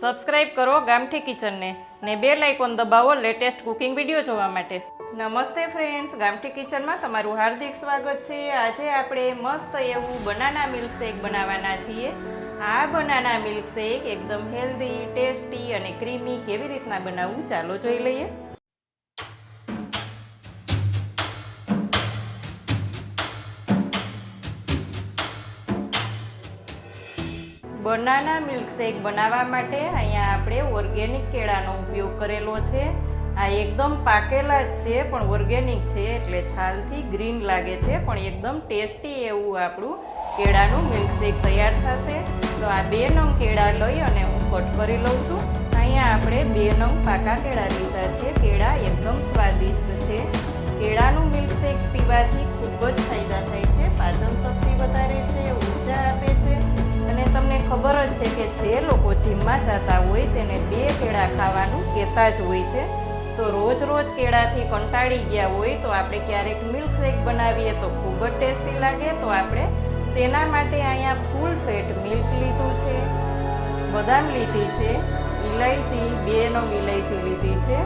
Subscribe કરો ગામઠી કિચનને ને બેલ આઇકોન દબાવો લેટેસ્ટ કુકિંગ વિડીયો જોવા માટે। નમસ્તે ફ્રેન્ડ્સ, ગામઠી કિચનમાં તમારું હાર્દિક સ્વાગત છે। આજે આપણે મસ્ત એવું બનાના મિલ્કશેક બનાવવાના છીએ। આ બનાના મિલ્કશેક એકદમ હેલ્ધી, ટેસ્ટી અને ક્રીમી કેવી રીતના બનાવવું ચાલો જોઈ લઈએ। बनाना मिल्कशेक बनावा माटे अहींया आपणे ऑर्गेनिक केळानो उपयोग करेलो छे। आ एकदम पाकेला ज छे पण ऑर्गेनिक छे एटले छालथी ग्रीन लागे छे पण एकदम टेस्टी एवुं आपणुं केळानुं मिल्कशेक तैयार थशे। तो आ 2 नंग केळा लई अने हुं कट करी लઉં છું। अहींया आपणे 2 नंग पाका केळा लीधा छे। केळा एकदम स्वादिष्ट छे। केळानुं मिल्कशेक पीवाथी खूब ज फायदा थाय छे। पाचन शक्ति वधारे छे, ऊर्जा आपे छे અને તમને ખબર જ છે કે જે લોકો જીમમાં જતા હોય તેને 2 કેળા ખાવાનું કહેતા જ હોય છે। તો રોજ રોજ કેળાથી કંટાળી ગયા હોય તો આપણે ક્યારેક મિલ્કશેક બનાવીએ તો ખૂબ જ ટેસ્ટી લાગે। તો આપણે તેના માટે અહીંયા ફૂલ ફેટ મિલ્ક લીધું છે, બદામ લીધી છે, ઇલાયચી 2 નંગ ઇલાયચી લીધી છે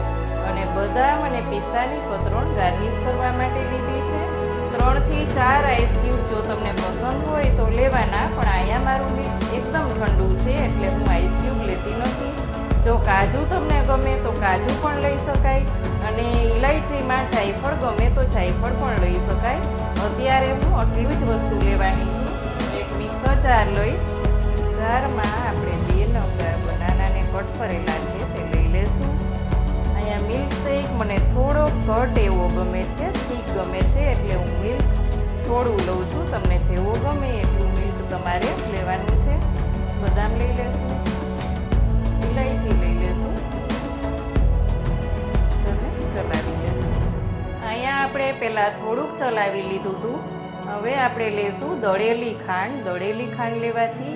અને બદામ અને પિસ્તાની કતરણ ગાર્નિશ કરવા માટે લીધી છે। 3 થી 4 આઈસ ક્યુબ જો તમને પસંદ હોય તો લેવાના, પણ અહીંયા મારું મિલ્ક એકદમ ઠંડુ છે એટલે હું આઈસ ક્યુબ લેતી નથી। જો કાજુ તમને ગમે તો કાજુ પણ લઈ શકાય અને ઇલાયચીમાં જાયફળ ગમે તો જાયફળ પણ લઈ શકાય। અત્યારે હું આટલું જ વસ્તુ લેવાની છું। એક મિક્સર જાર લઈશ। જારમાં આપણે 2 નંગ બનાનાને કટ કરેલા છે તે લઈ લેશું। અહીંયા મિલ્કશેક મને થોડો ઘટ એવો ગમે છે, થીક ગમે છે એટલે હું મિલ્ક થોડું લઉં છું। તમને જેવો ગમે એટલું મિલ્ક તમારે લેવાનું છે। બદામ લઈ લેશું, ઇલાયચી લઈ લેશું, ચલાવી લેશું। અહીંયા આપણે પહેલાં થોડુંક ચલાવી લીધું હતું। હવે આપણે લેશું દળેલી ખાંડ। દળેલી ખાંડ લેવાથી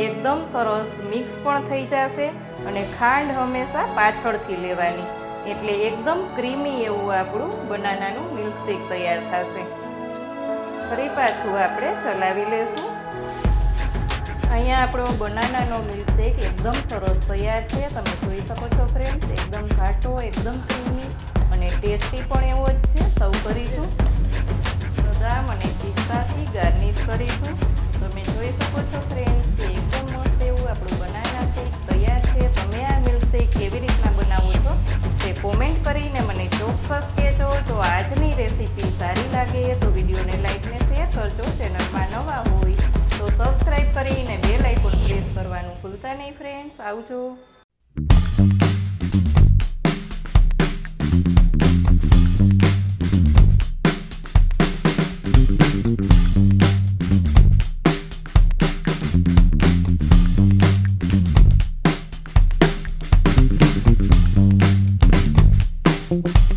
એકદમ સરસ મિક્સ પણ થઈ જશે અને ખાંડ હંમેશા પાછળથી લેવાની એટલે એકદમ ક્રીમી એવું આપણું બનાનાનું મિલ્કશેક તૈયાર થશે। ફરી પાછું આપણે ચલાવી લેશું। અહીંયા આપણો બનાનાનો મિલ્કશેક એકદમ સરસ તૈયાર છે। તમે જોઈ શકો છો ફ્રેન્ડ્સ, એકદમ ઘાટો, એકદમ ક્રીમી અને ટેસ્ટી પણ એવો જ છે। સર્વ કરીશું। બદામ અને પિસ્તાથી ગાર્નિશ કરીશું। તમે જોઈ શકો છો ફ્રેન્ડ્સ કે એકદમ મસ્ત એવું આપણું બનાના શેક તૈયાર છે। તમે આ મિલ્કશેક કેવી રીતના બનાવો છો તે કોમેન્ટ કરીને મને ચોક્કસ કહેજો। જો આજની રેસીપી સારી લાગે તો વિડીયોને લાઈક ને શેર કરજો। ચેનલમાં નવા હોય તો સબસ્ક્રાઈબ કરીને બેલ આઇકોન પ્રેસ કરવાનું ભૂલતા નહીં ફ્રેન્ડ્સ। આવજો। Thank you.